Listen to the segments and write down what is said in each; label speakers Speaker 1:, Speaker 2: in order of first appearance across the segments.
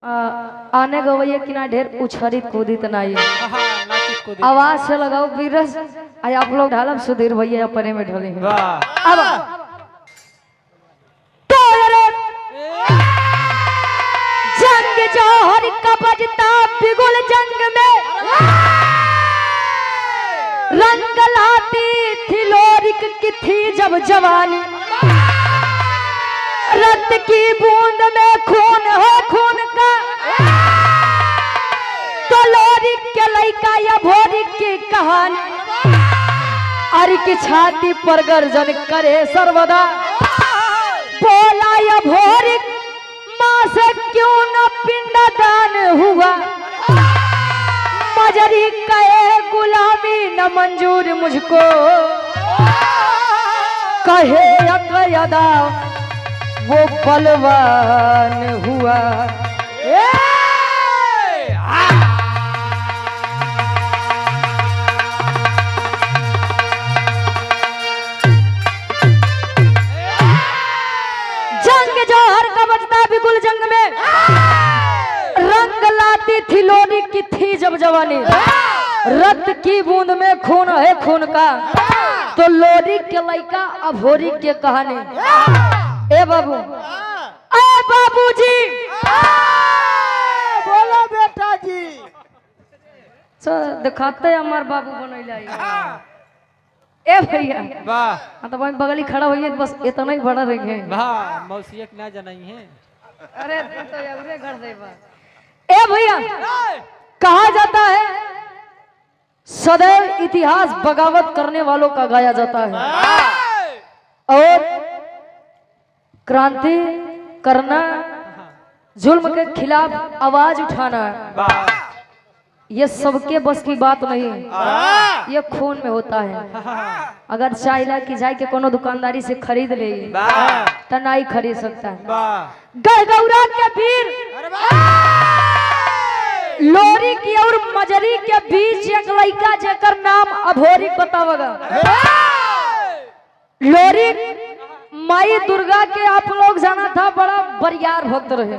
Speaker 1: आने गवैया कि ना ढेर उछरी कूदित नहीं आवाज से लगाओ बीरस आज आप लोग ढालब सुधीर भैया अपने में ढले हैं अब तो जंग जोहर का बजता बिगुल जंग में रंग लाती थी लोरिक की थी जब जवानी रक्त की बूंद में खून है खून का तो लोरिक के लइका या भोरिक की कहानी अरे की छाती पर गर्जन करे सर्वदा बोला या भोरिक माँ से क्यों न पिंडदान हुआ मजरी कहे गुलामी न मंजूर मुझको कहे अकयदा वो बलवान हुआ जंग जोहर का बजता बिगुल जंग में रंग लाती थी लोरी की थी जब जवानी रक्त की बूंद में खून है खून का तो लोरी के लइका अभोरी के कहानी ए बाबूजी
Speaker 2: बोलो बेटा जी
Speaker 1: दिखाते हमार बाबू बनैला ए भैया वाह तो भाई बगली खड़ा होइए बस इतना ही बड़ा रह गए
Speaker 2: वाह मौसिया के ना जनाई है
Speaker 1: अरे तो यारे घर दे बा ए भैया कहा जाता है सदैव इतिहास बगावत करने वालों का गाया जाता है और क्रांति करना जुल्म के खिलाफ आवाज उठाना ये सबके बस की बात नहीं ये खून में होता है अगर चाइला की जाए के कोनो दुकानदारी से खरीद ले तो नहीं खरीद सकता है गढ़गौरा के वीर लोरी की और मजरी के बीच एक लड़का जेकर नाम अभोरी बतावगा लोरी माई दुर्गा के आप लोग जाना था बड़ा बरियार भक्त रहे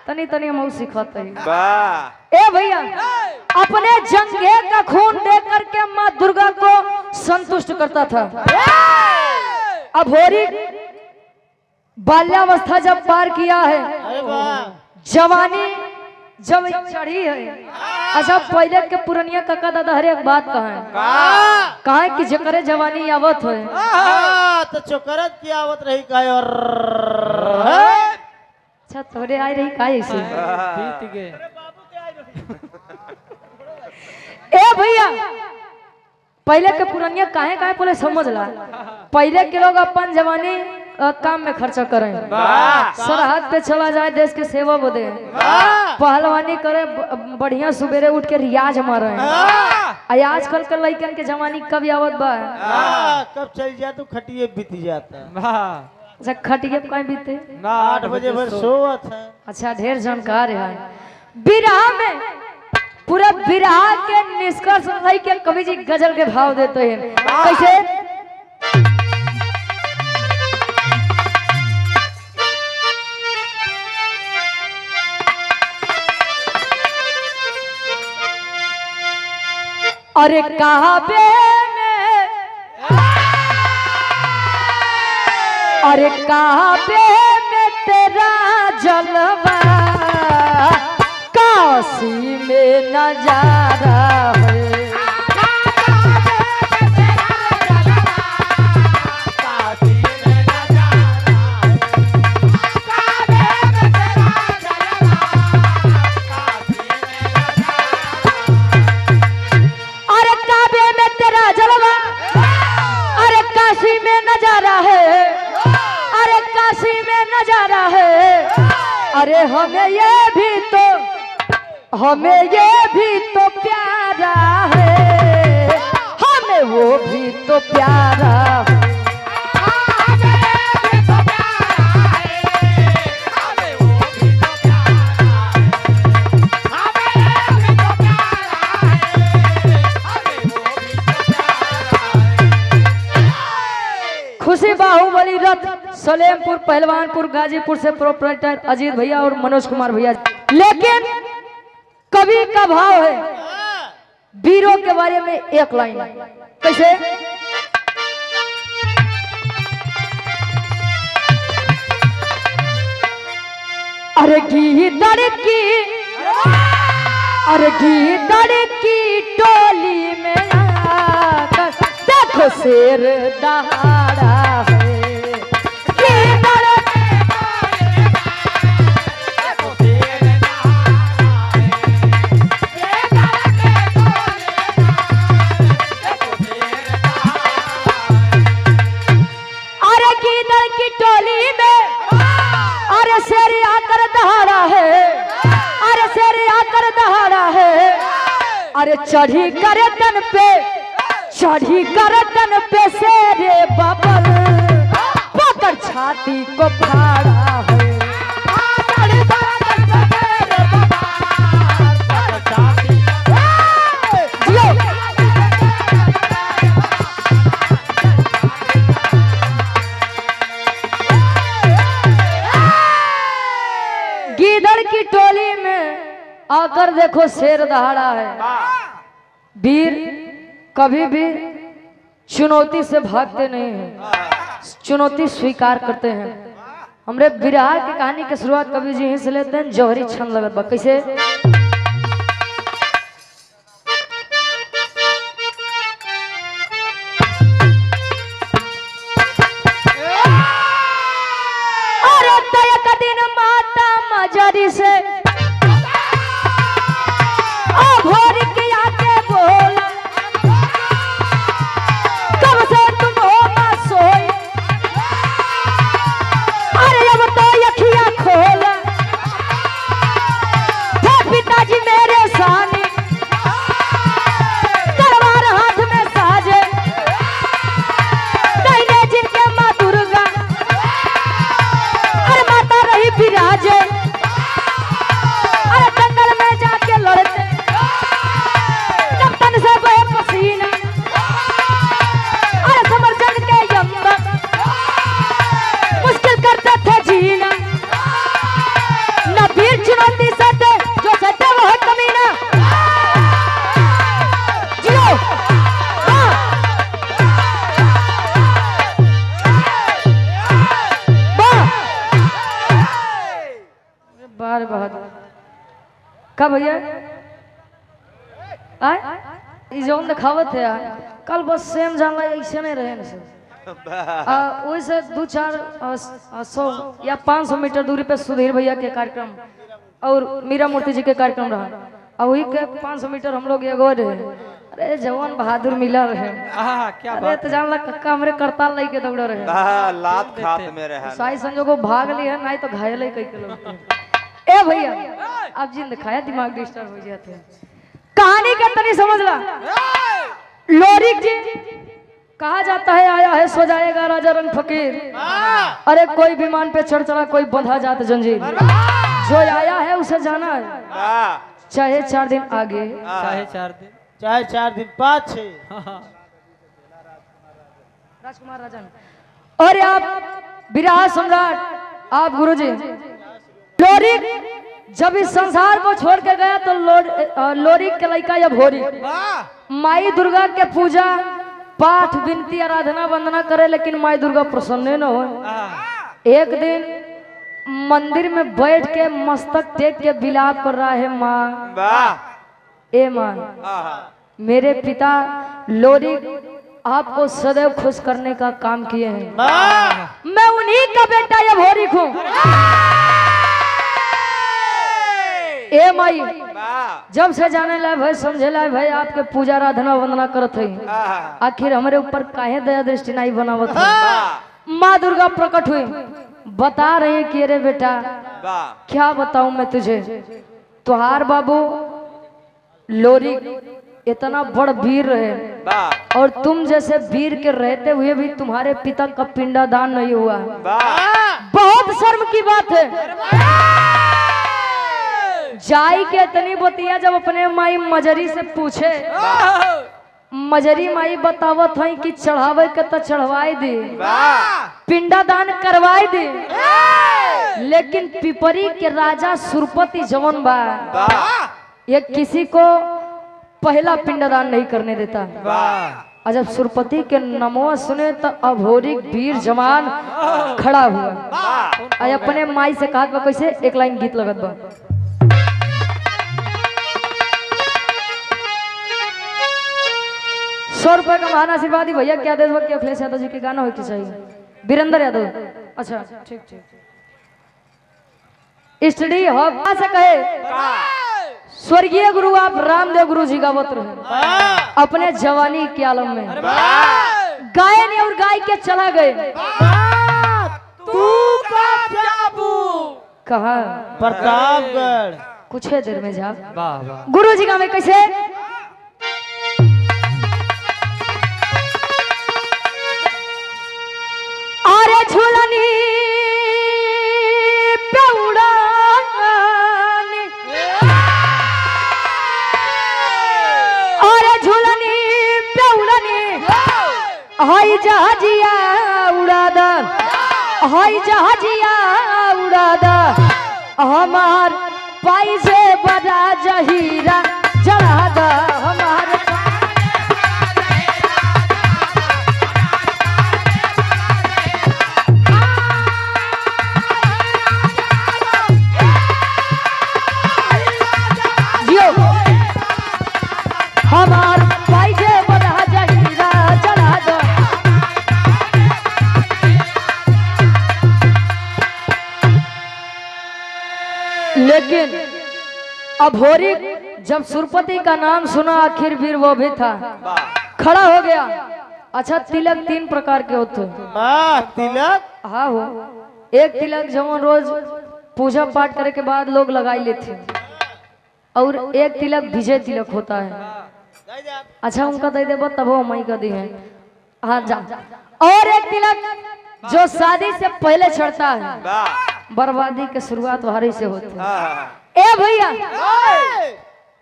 Speaker 1: तनी तनी हम सिखाते हैं ए भैया अपने जंगे का खून दे करके माँ दुर्गा को संतुष्ट करता था अभोरी बाल्यावस्था जब पार किया है जवानी जब चढ़ी है अच्छा पहले के पुरनिया काका दादा हर एक बात कहा है कि जकरे जवानी आवत है
Speaker 2: तो चोकरत की आवत रही का और
Speaker 1: अच्छा थोड़े आई रही का ऐसे
Speaker 2: बीत गए
Speaker 1: ए भैया पहले के पुरनिया काहे काहे बोले समझ ला पहले के लोग अपन जवानी काम में खर्चा करें सरहद पे चला जाए देश के सेवा बदे पहलवानी करे बढ़िया सुबेरे उठ के रियाज मारे आजकल के लड़कन के जवानी कब आवत बा
Speaker 2: कब चल जाए तो खटिए बीत जाता
Speaker 1: अच्छा खटिए कहीं बीते
Speaker 2: 8 बजे भर सोवत है
Speaker 1: अच्छा ढेर जानकार है बिरहा में पूरा बिरहा के निष्कर्ष है के कवि जी गजल के भाव देते हैं कैसे अरे कहाबे में अरे कहाबे में तेरा जलवा काशी में नजारा है अरे हमें ये भी तो प्यारा है हमें वो भी तो प्यारा है खुशी बाहुबली रथ सलेमपुर, पहलवानपुर, गाजीपुर से प्रोपराइटर अजीत भैया और मनोज कुमार भैया। लेकिन कवि का भाव है वीरों के बारे में एक लाइन, कैसे? अरे गीदड़ की, अरे गीदड़ की टोली में आकर देखो शेर दहाड़ा है। गीदड़ अरे गीदड़ की टोली में अरे शेर आकर दहाड़ा है, अरे शेर आकर दहाड़ा है। अरे चढ़ी गर्दन पे, चढ़ी गर्दन पे शेरे बबल पकड़ छाती को फाड़ा है। गीदड़ की टोली में आकर देखो शेर दहाड़ा है। वीर कभी भी चुनौती से भागते नहीं हैं, चुनौती स्वीकार करते हैं। हमरे विरहा की कहानी की शुरुआत कवि जी यहीं से लेते हैं। जौहरी छंद लगत बा, कैसे? अरे तय दिन माता मजरी से भोर के आके बोला, कब से तुम हो ना सोए, अरे अब तो अखियां खोला। थे पिताजी मेरे सानी, तलवार हाथ में साजे, कहने जिनके माँ दुर्गा, अरे माता रही विराजे। अरे जंगल में जाके लड़ते से बहे पसीना, अरे समरजंग के यमन मुश्किल करते थे जीना। न वीर चुनौती सटे, जो सटे वो है कमीना। जियो बार बहादुर का भैया आए जोन दिखावत है कल बस सेम जानला ऐसे नहीं रहे न वैसे 2-4 100 या 500 मीटर दूरी पे सुधीर भैया के कार्यक्रम और मीरा मूर्ति जी के कार्यक्रम रहा, और वही के 500 मीटर हम लोग एगो रहे। अरे जवान बहादुर मिला रहे।
Speaker 2: क्या
Speaker 1: अरे तो जानला कक्का हमरे करताल लई के दौड़ रहे,
Speaker 3: लात खात में रहे।
Speaker 1: साई संजोगो भाग ली है, नहीं तो घायल ही कई के लोग। ए भैया अब जिन दिखाया दिमाग डिस्टर्ब हो जाते हैं। कहानी का तनी समझ ला। लोरिक जी कहा जाता है आया है सो जाएगा राजा रंग फकीर। अरे कोई विमान पे चढ़ चढ़ा, कोई बंधा जात जंजीर। जो आया है उसे जाना है, चाहे 4 दिन आगे,
Speaker 2: चाहे 4 दिन, चाहे 4 दिन पाछे।
Speaker 1: राजकुमार राजन और आप विराह सम्राट, आप गुरुजी। लोरिक जब इस संसार को छोड़ के गया तो लोरिक के लड़का या भोरी माई दुर्गा के पूजा पाठ विनती आराधना वंदना करे, लेकिन माई दुर्गा प्रसन्न न हो। एक दिन मंदिर में बैठ के मस्तक टेक के विलाप कर रहा है, माँ ए माँ, मेरे पिता लोरिक आपको सदैव खुश करने का काम किए हैं। मैं उन्हीं का बेटा या भोरिक हूँ। ए माई जब से जाने ला भाई, समझे ला भाई, आपके पूजा आराधना वंदना करत है, आखिर हमारे ऊपर काहे दया दृष्टि नहीं बनावत है। माँ दुर्गा प्रकट हुई, बता रही कि अरे बेटा क्या बताऊं मैं तुझे, तुहार बाबू लोरिक इतना बड़ वीर रहे, और तुम जैसे वीर के रहते हुए भी तुम्हारे पिता का पिंडादान नहीं हुआ। बहुत शर्म की बात है। जाई के इतनी बतिया जब अपने माई मजरी से पूछे, मजरी माई बतावत है कि चढ़ावे के तो चढ़वाई दी, पिंडादान करवाए दे, लेकिन पिपरी के राजा सुरपति जवन बा ये किसी को पहला पिंडदान नहीं करने देता। और जब सुरपति के नमो सुने तो अभोरी वीर जवान खड़ा हुआ और अपने माई से कहा बा कैसे, एक लाइन गीत लगत बा। ₹100 का महान आशीर्वाद ही भैया क्या देशभक्त अखिलेश यादव जी के गाना हो के चाहिए, वीरेंद्र यादव। अच्छा ठीक ठीक। स्टडी हब से कहे स्वर्गीय गुरु आप रामदेव गुरु जी गावत रहे अपने जवानी के आलम में, गायन और गाय के चला गए।
Speaker 2: तू
Speaker 1: कहा
Speaker 2: प्रतापगढ़
Speaker 1: कुछ है देर में जा।
Speaker 2: वाह वाह।
Speaker 1: गुरु जी गावे कैसे, अरे झूलनी पे उड़ानी, अरे झूलनी पे उड़ानी, हाय जहाजिया उड़ादा, हाय जहाजिया उड़ादा, हमार पाई से बड़ा जहीरा जड़ादा, हमार हमार पाई से बड़ा जहीरा जड़ादा। लेकिन अभोरी जब सुरपति का नाम सुना आखिर वीर वो भी था, खड़ा हो गया। अच्छा तिलक 3 प्रकार के होते हैं।
Speaker 2: वाह तिलक।
Speaker 1: हाँ हो, एक तिलक जो रोज पूजा पाठ करे के बाद लोग लगाई लेते हैं, और एक तिलक विजय तिलक होता है। अच्छा उनका दे देबो तब वो मई का दी है। हाँ जा। और एक तिलक जो शादी से पहले चढ़ता है, बर्बादी के शुरुआत वहां से होती है। ए भैया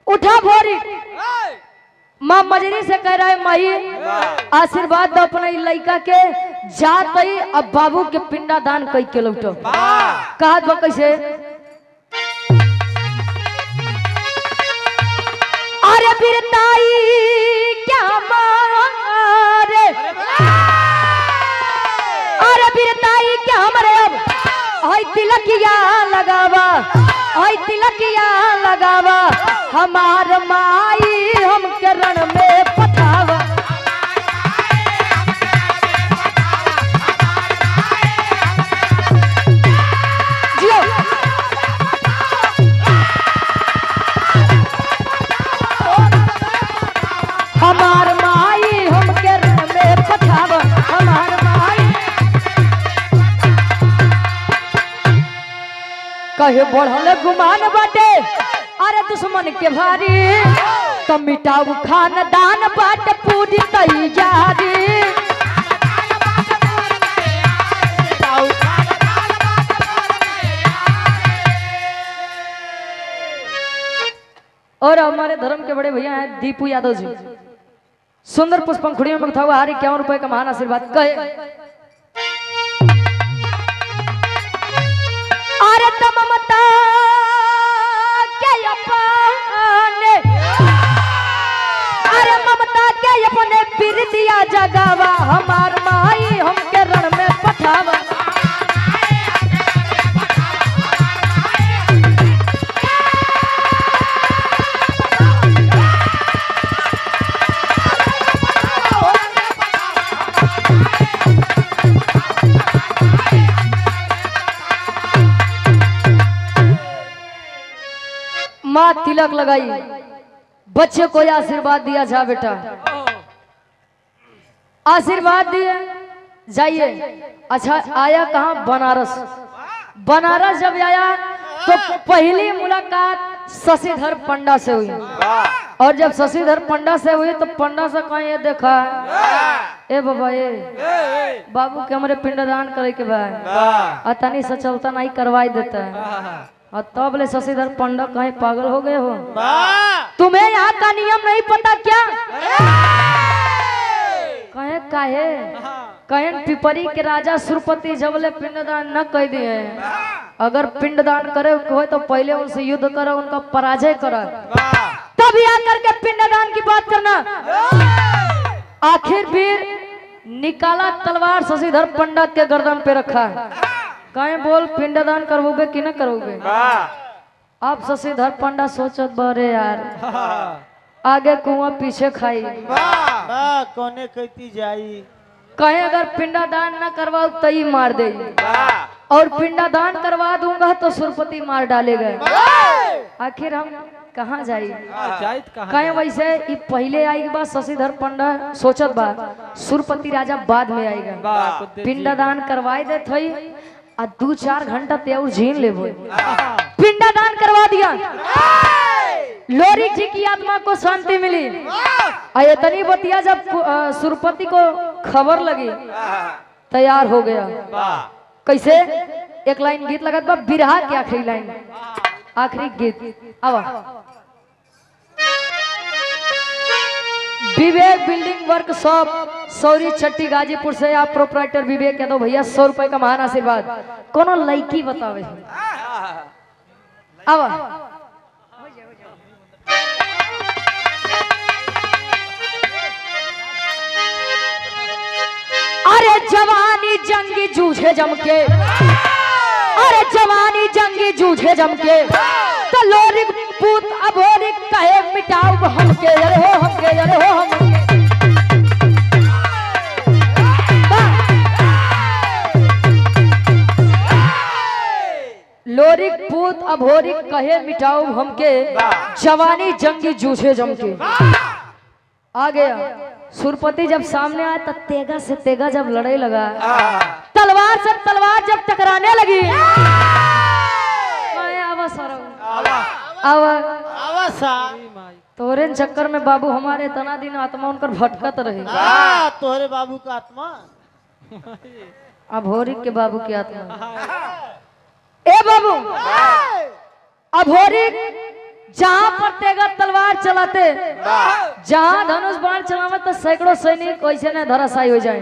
Speaker 1: उठा भोरी, माँ मजरी से कह रहा है माही आशीर्वाद दो अपने लड़का के, जात अब बाबू के पिंडा दान कई के लौटो। कहा बा कैसे, अरे बिरताई क्या मारे, अरे बिरताई क्या हमारे अब हाय तिलकिया लगावा, हाय तिलकिया लगावा, हमार माई हम करण में पठावा। जियो हमार माई हम करण में पठावा, हमार माई। कहे बढ़ल गुमान बाटे, अरे दुश्मन के भारी, तो मिटाऊ खानदान बाटे पूरी तैयारी। और हमारे धर्म के बड़े भैया हैं दीपू यादव जी, सुंदर पुष्पंखुड़ियों में था हुआ हारी ₹51 का महान आशीर्वाद। कहे अरे तम मता के अपने, अरे ममता के अपने पीर दिया जगावा, हमार माई हम के रण में पठावा। माँ तिलक लगाई, बच्चे को आशीर्वाद दिया, जा बेटा आशीर्वाद दिए जाइए। अच्छा आया कहाँ, बनारस। बनारस जब आया तो पहली मुलाकात शशिधर पंडा से हुई, और जब शशिधर पंडा से हुई तो पंडा से कहा ये देखा ए बाबा ए बाबू के हमारे पिंडदान करे के बाद तनी से चलता नहीं करवाई देता है। और तब ले शशिधर पंडा कहीं पागल हो गए हो, तुम्हें यहाँ का नियम नहीं पता क्या? कहे काहे कहन पिपरी के राजा सुरपति जबले पिंडदान न कह दिए अगर पिंडदान करे हो तो पहले उनसे युद्ध करो उनका पराजय करो तब आकर के पिंडदान की बात करना। आखिर फिर निकाला तलवार शशिधर पंडा के गर्दन पे रखा कहे बोल पिंडदान करवोगे कि न करोगे। अब शशिधर पंडा सोचत बरे यार आगे कुआं पीछे खाई
Speaker 2: कोने कहती जाई
Speaker 1: कहे अगर पिंडादान न करवाओ तो ही मार दे और पिंडादान करवा दूंगा तो सुरपति मार डालेगा। आखिर हम कहाँ जाई कहे वैसे ये पहले आएगी बात शशिधर पंडा सोचत बा सुरपति राजा बाद में आएगा पिंडादान करवाए दे थई आ 2-4 घंटा ते और झीन ले पिंडादान करवा दिया। लोरी जी की आत्मा को शांति मिली। इतनी बतिया जब सुरपति को खबर लगी तैयार हो गया। कैसे एक लाइन गीत लगत बा बिरहा की आखिरी लाइन आखिरी गीत आवा विवेक बिल्डिंग वर्कशॉप सौरी छट्टी गाजीपुर से आप प्रोपराइटर विवेक यादव भैया 100 रुपए का महान आशीर्वाद कोनो लड़की बतावे आवा अरे जवानी जंगी जूझे जमके अरे जवानी जंगी जूझे जमके तो लोरिक पूत अभोरिक कहे मिटाओ हमके अरे हो हमके अरे हो हमके लोरिक पूत अभोरिक कहे मिटाओ हमके जवानी जंगी जूझे जमके। आ गया सुरपति जब सामने आया तो तेगा से तेगा जब लड़ाई लगा तलवार से तलवार जब टकराने लगी तोरे चक्कर में बाबू हमारे इतना दिन आत्मा उनकर भटकत रही
Speaker 2: तोहरे बाबू का आत्मा
Speaker 1: अभोरिक के बाबू की आत्मा ए बाबू अभोरिक जहाँ पर तेगा तलवार चलाते जहाँ धनुष बाण चलावे तो सैकड़ों सैनिक वैसे न धराशायी हो जाए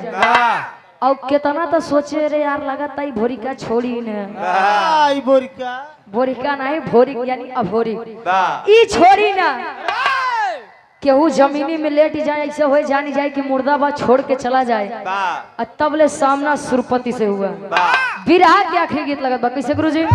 Speaker 1: और कितना तो सोचे रे यार लगाता ही भोरिका छोड़ी ने बोरिका नहीं भोरिक यानी अभोरिक ई छोड़ी ना केहू जमीनी में लेट जाए ऐसे हो जानी जाए कि मुर्दाबाद छोड़ के चला जाए तब ले सामना सुरपति से हुआ। बिरहा के आखिरी गीत लगत बा कैसे गुरुजी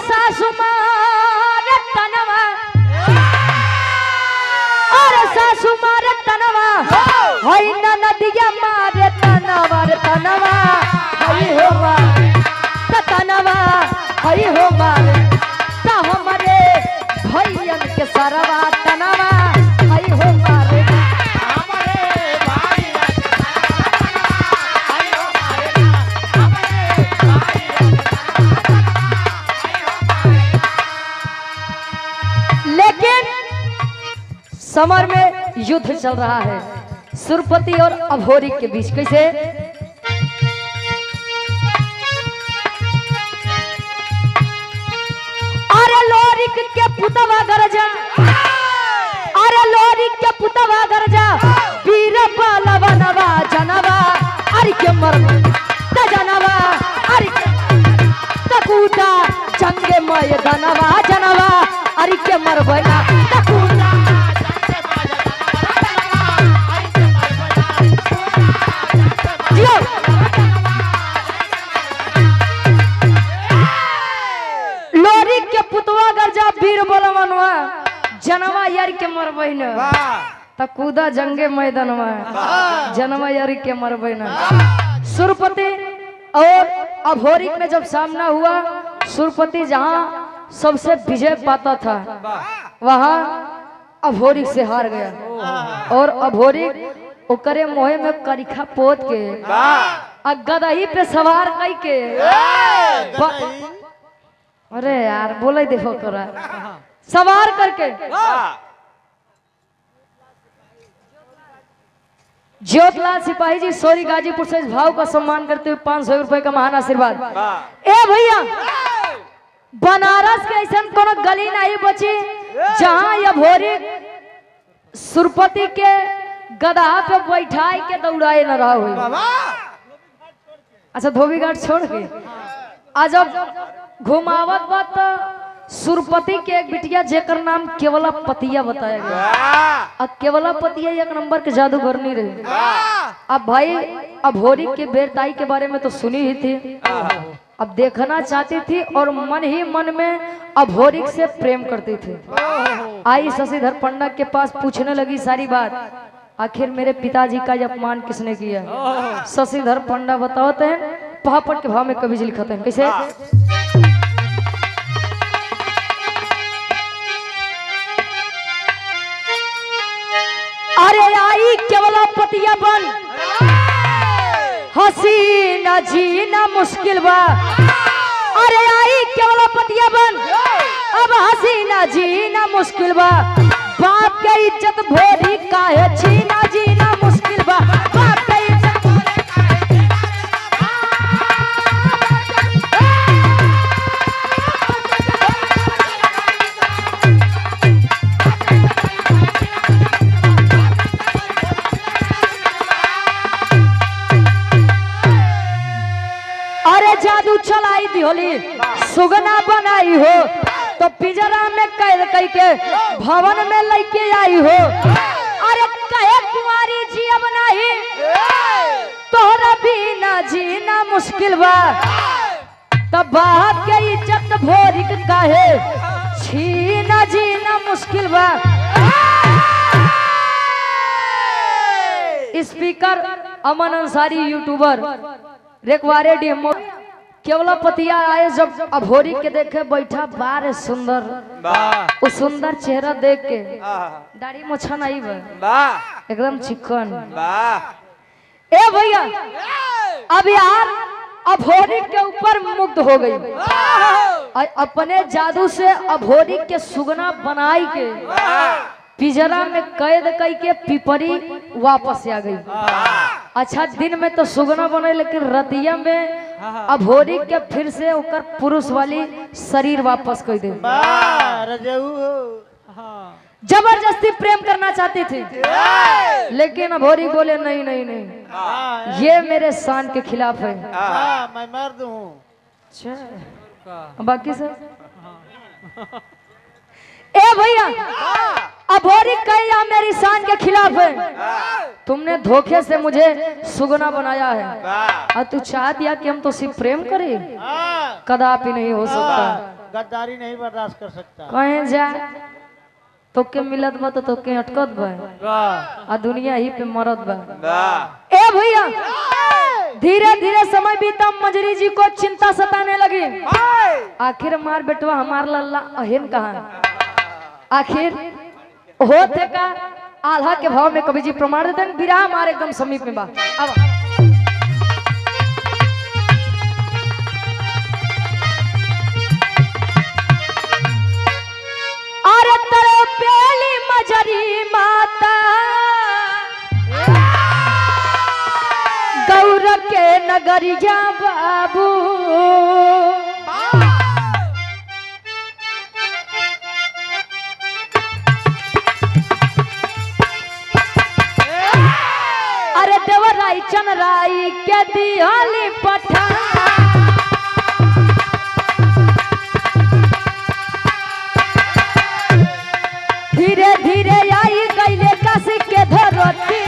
Speaker 1: सासु मारे तनवा अरे सासु मारे तनवा हई न नदिया मारे तनवा रे तनवा हई हो मारे तनवा हई हो मारे ता हमरे भैयन के सरवा तनवा हई हो मारे हमरे भैयन हई हो मारे हमरे भैयन लेकिन समर में युद्ध चल रहा है सुरपति और अभोरिक के बीच। कैसे अरे लोरिक के पुतवा गरजा अरे लोरिक के पुतवा गरजा वीर बालवनवा जनवा अरे के मर त जनवा अरे तकूता जंगे मैदानवा जनवा अरे के मरबना तकूता लोरी के पुतवा गरजा वीर बोलवनवा जनवा यार के मरबना तकूदा जंगे मैदानवा जनवा यार के मरबना। सुरपति और अभोरिक में जब सामना हुआ सुरपति जहां सबसे विजय पाता था वहां अभोरिक से हार गया और अभोरिक ओकरे मोहे में करिखा पोत के गदही पे सवार कई के अरे यार बोले देखो तोरा सवार करके ज्योतलाल सिपाही जी सोरी गाजीपुर से इस भाव का सम्मान करते हुए 500 रुपए का महान आशीर्वाद। ए भैया बनारस के ऐसा कोनो गली नहीं बची जहाँ ये भोरी सुरपति के गधा पे बैठाई के दौड़ाए न रहा हुई। अच्छा धोबी घाट छोड़ के आज जब घुमावत बा तो सुरपति के एक बिटिया जेकर नाम केवला पतिया बताया गया। अब केवला पतिया एक नंबर के जादूगर नहीं रहे। अब भाई अभोरी के बेरताई के बारे में तो सुनी ही थी, अब देखना चाहती थी और मन ही मन में अभोरी से प्रेम करती थी। आई शशिधर पंडा के पास पूछने लगी सारी बात, आखिर मेरे पिताजी का ये अपमान किसने किया। शशिधर पंडा बताते हैं पहापट के भाव में कवि जी लिखते हैं कैसे। अरे आई केवला पतिया बन हसीना जीना मुश्किल बा। अरे आई केवला पतिया बन अब हसीना जीना मुश्किल बा। बाप के इज्जत भोरी काहे छीना जीना मुश्किल बा। बाप के इज्जत भोरी काहे अरे जादू चलाई दी होली सुगना बनाई हो तो पिजरा में कैद कई के भवन में लेके आई हो। अरे कहे कुंवारी जी अब नहीं तोहरा बिना जीना मुश्किल बा। तब बाप के इज्जत भोरी काहे छीना जीना मुश्किल बा। स्पीकर अमन अंसारी यूट्यूबर रेकवारे डीएमओ केवला पतिया आए जब अभोरी के देखे बैठा बारे सुंदर वो सुंदर चेहरा देख के दाढ़ी मोछा नहीं बा एकदम चिकन। ए भैया अब यार अभोरी के ऊपर मुग्ध हो गई। अपने जादू से अभोरी के सुगना बनाई के पिजरा में कैद कई के पिपरी वापस आ गई। अच्छा दिन में तो सुगना बने लेकिन रतिया में अभोरी के फिर से होकर पुरुष वाली शरीर वापस कर दे। जबरदस्ती प्रेम करना चाहती थी लेकिन अभोरी बोले नहीं नहीं नहीं ये मेरे शान के खिलाफ है।
Speaker 2: मैं मर्द हूँ।
Speaker 1: अच्छा बाकी सब ए भैया अभोरी कहिया मेरी शान के खिलाफ है। तुमने धोखे से मुझे सुगना बनाया है और तू चाह दिया कि हम तो सिर्फ प्रेम करें। कदापि नहीं हो सकता।
Speaker 2: गद्दारी नहीं बर्दाश्त कर सकता।
Speaker 1: कहीं जा तो के मिलत बा तो के अटकत बा आ दुनिया ही पे मरत बा। ए भैया धीरे धीरे समय बीता मंजरी जी को चिंता सताने लगी। आखिर हमार बेटवा हमार लल्ला अहिन कहाँ आखिर होते का आल्हा के भाव में कवि जी प्रमाण देते हैं। विराह हमारे एकदम समीप में बा। अब अरे तेरे प्याली मजरी माता गौर के नगरिया बाबू देवराई चनराई के दियाली पठा धीरे धीरे आई गईले काशी के धरती।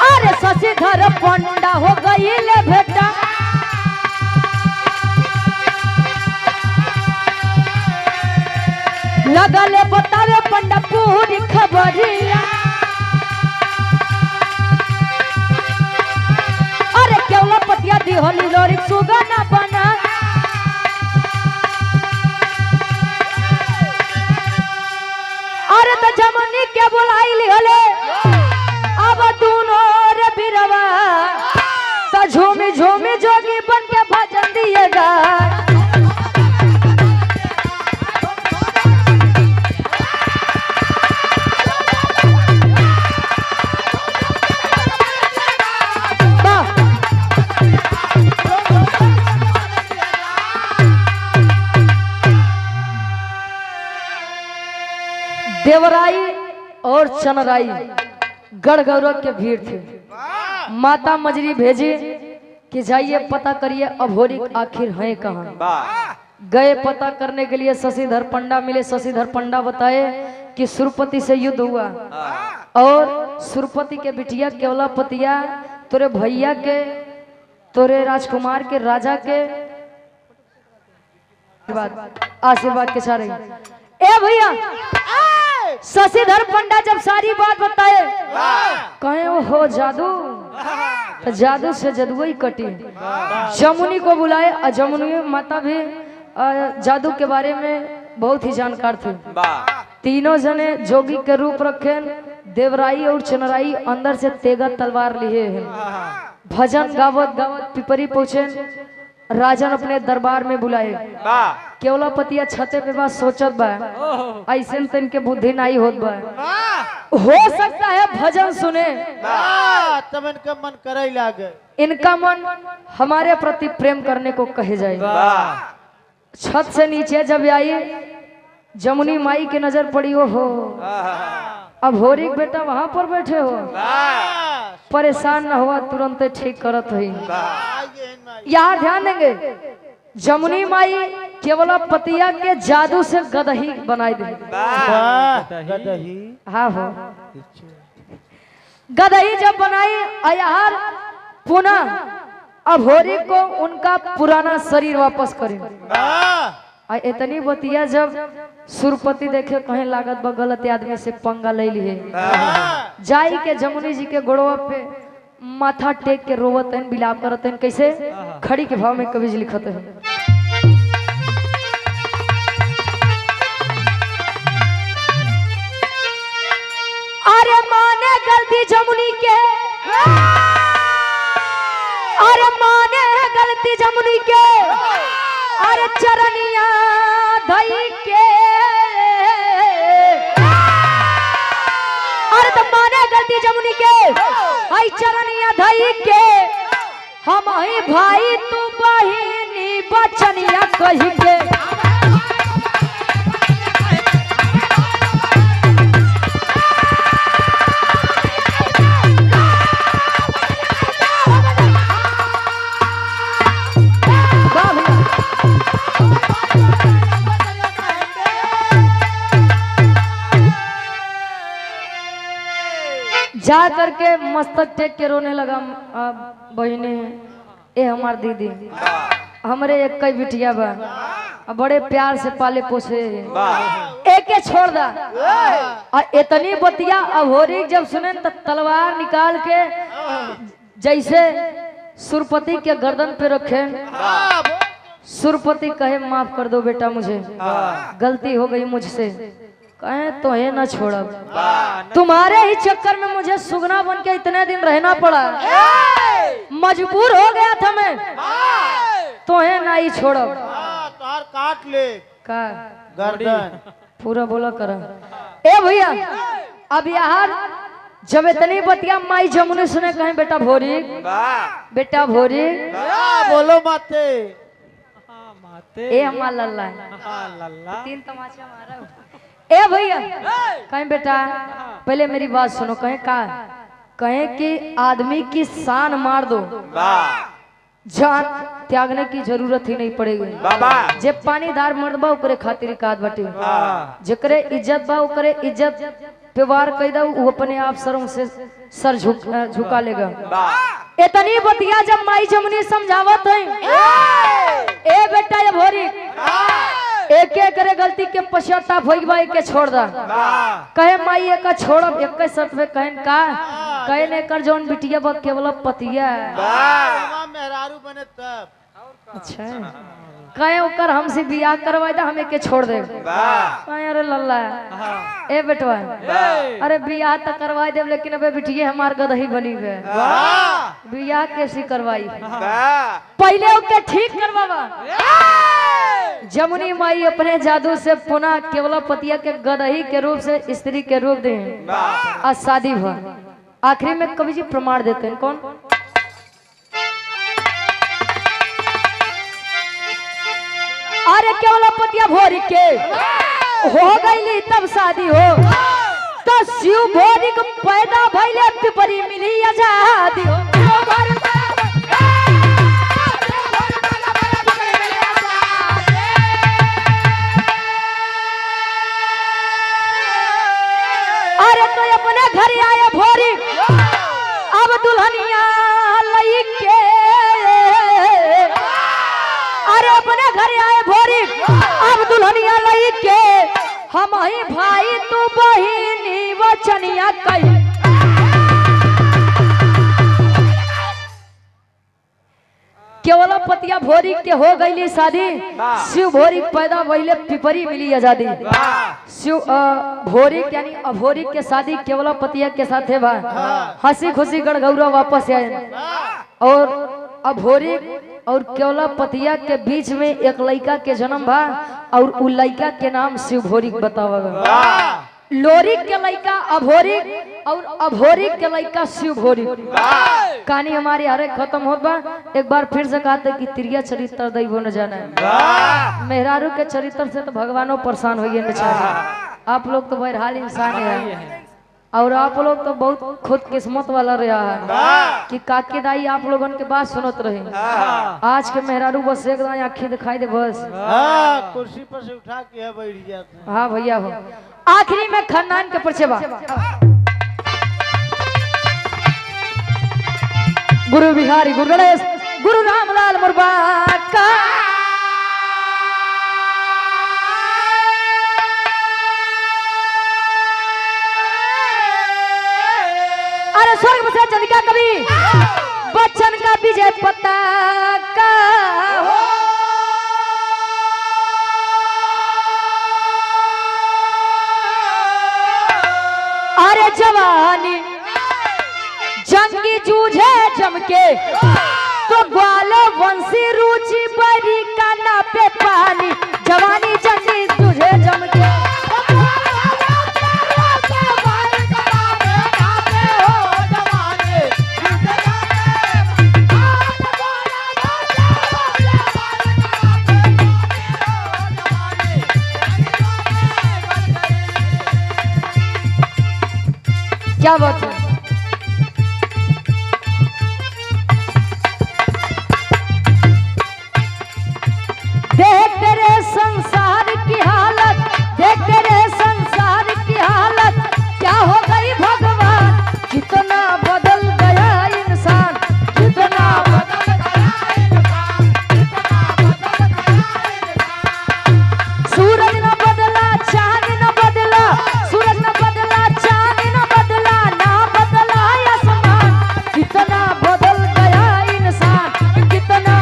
Speaker 1: अरे शशिधर पंडा हो गईले बेटा लगले बतावे पंडा पूरी खबरिया। अरे केवला पतिया दी होली लोरी सुगना बना। अरे तो जमनी के बुलाई ली होले अब दोनों रे बिरवा तो झूमी झूमी जोगी बन के भजन दिएगा। देवराई और चनराई गढ़ गौरव के भीड़ थे। माता मजरी भेजी कि जाइए पता करिए अभोरी आखिर है कहाँ। गए पता करने के लिए शशिधर पंडा मिले। शशिधर पंडा बताए कि सुरपति से युद्ध हुआ और सुरपति के बिटिया केवलापतिया तोरे भैया के तोरे राजकुमार के राजा के आशीर्वाद के सारे। ए भैया शशिधर पंडा जब सारी बात बताए कहे वो हो जादू, तो जादू से जदुई कटी। जमुनी को बुलाए और जमुनी माता भी जादू के बारे में बहुत ही जानकार थे। तीनों जने जोगी के रूप रखे। देवराई और चनराई अंदर से तेगा तलवार लिए हैं। भजन गावत गावत पिपरी पहुंचे। राजन अपने दरबार में बुलाए। केवलापतिया छते पे बात सोचत बा ऐसे तो इनके बुद्धि नहीं होत बा। हो सकता है भजन सुने
Speaker 2: तब इनका मन करे लागे।
Speaker 1: इनका मन हमारे प्रति प्रेम करने को कहे जाए। छत से नीचे जब आई जमुनी माई की नजर पड़ी। हो अब होरी बेटा वहां पर बैठे हो, परेशान न हुआ, तुरंत ठीक करत हुई। यहाँ ध्यान देंगे जमुनी माई केवलापतिया के जादू से गदही बनाई दे। हाँ हो गदही जब बनाई यार पुनः अभोरी को उनका पुराना शरीर वापस करे। इतनी बतिया जब सुरपति देखे कहीं लागत बा गलत आदमी से पंगा ले लिए। जाई के जमुनी जी के गोड़वा पे माथा टेक के रोवत हैं, बिलाप करत हैं। कैसे खड़ी के भाव में कवि जी लिखत हैं। अरे माने गलती जमुनी के, अरे माने गलती जमुनी के, अरे चरनिया धई के, अरे तो माने गलती जमुनी के आई चरनिया धई के। हम ही भाई तू बहिनी बचनिया कही के। जा करके मस्तक टेक के रोने लगा। बहने ए हमार दीदी हमरे एक कई बिटिया बा, बड़े प्यार से पाले पोसे एक छोड़ दा। और इतनी बतिया अभोरी जब सुने तो तलवार निकाल के जैसे सुरपति के गर्दन पे रखे। सुरपति कहे माफ कर दो बेटा, मुझे गलती हो गई मुझसे। कहे तो है ना छोड़ा, तुम्हारे ही चक्कर में मुझे सुगना बन के इतने दिन रहना पड़ा। मजबूर हो गया था मैं, तो है ना ही छोड़ा।
Speaker 2: तार काट ले
Speaker 1: का
Speaker 2: गर्दन
Speaker 1: पूरा बोला कर। ए भैया अब यार जब इतनी बतिया माई जमुनी सुने कहे बेटा भोरी, बेटा भोरी
Speaker 2: बोलो माते।
Speaker 1: ए हमारा लल्ला तीन तमाचा मारा। ए भैया कहें बेटा पहले मेरी बात सुनो। कहें का कहें कि आदमी की शान मार दो, जान त्यागने की जरूरत ही नहीं पड़ेगी। जे पानी धार मर्दबा ओकरे खातिर काद बटे, जेकरे इज्जत बा ओकरे इज्जत पे वार कह दो, वो अपने आप सरों से सर झुका लेगा। इतनी बतिया जब माई जमुनी समझावत है। ए बेटा ये भोरी एक करे गलती के पश्चाताप हो गई के छोड़ दा। कहे माई एक छोड़ब एक शर्त पे कहन का कहे ने कर जौन बिटिया बा केवलापतिया
Speaker 2: मेहरारू बने तब।
Speaker 1: अच्छा कहे ओकर हमसे बियाह करवाई दा, हमें के छोड़ दे। कहे अरे लल्ला ए बेटवा अरे बियाह तो करवाई दे, लेकिन अबे बिटिया हमार गदही बनी है, बियाह कैसी करवाई? पहले ओके ठीक करवावा। जमुनी माई अपने जादू से पुनः केवलापतिया के गदही के रूप से स्त्री के रूप दे और शादी हुआ। आखिरी में कवि जी प्रमाण देते हैं। कौन? अरे केवलापतिया भोरी के हो गई तब शादी हो तो शिव भोरी को पैदा भइले पिपरी मिली आजादी हो। अरे तो अपने घर आए भोरी अब दुल्हनिया लईके, अरे अपने घर आए भोरी अब दुल्हनिया लईके, हम ही भाई तू बहिनी वचनिया कई। केवल पतिया भोरी के हो गई शादी, शिव भोरी पैदा भइले पिपरी मिली आजादी। शिव भोरी यानी अभोरी के शादी केवल पतिया के साथ है बा, हंसी खुशी गड़गौरा वापस आए। और अभोरी और केवल पतिया के बीच में एक लड़का के जन्म बा और उ लड़का के नाम शिव भोरी बतावा। लोरी के लड़का अभोरी और अभोरी के लड़का शिव भोरी। कहानी हमारी हरे खत्म होत बा। एक बार फिर से कहते कि तिरिया चरित्र दैवो न जाने, मेहरारू के चरित्र से तो भगवानों परेशान होइए बेचारे। आप लोग तो बहरहाल इंसान है और आप लोग तो बहुत खुद किस्मत वाला रहा है कि काकी दाई आप लोगन के बात सुनत रहे। आज के मेहरारू बस एक दाई आँखें दिखाई दे बस।
Speaker 2: कुर्सी पर से उठा के बैठ जाते।
Speaker 1: हाँ भैया हो। आखिरी में खानदान के परिचय बा। गुरु बिहारी, गुरु गणेश, गुरु रामलाल मुर्बा का अरे स्वर्ग से चंद्रिका कवि बच्चन का विजय पताका हो। अरे जवानी जंगी जूझे जमके तो ग्वाल वंशी रुचि बरी का नापे पानी। जवानी जंगी जूझे जमके क्या बात है। देख तेरे संसार की हालत, देख तेरे संसार की हालत क्या हो गई भगवान। कितना बदल गया इंसान, कितना बदल गया इंसान, कितना बदल गया इंसान। सूरज न बदला, चांद न बदला, सूरज न बदला, चांद न बदला, ना बदला आसमान। कितना बदल गया इंसान, कितना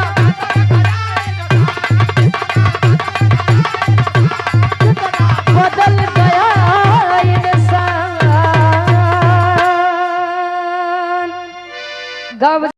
Speaker 1: बदल गया इंसान। गाँव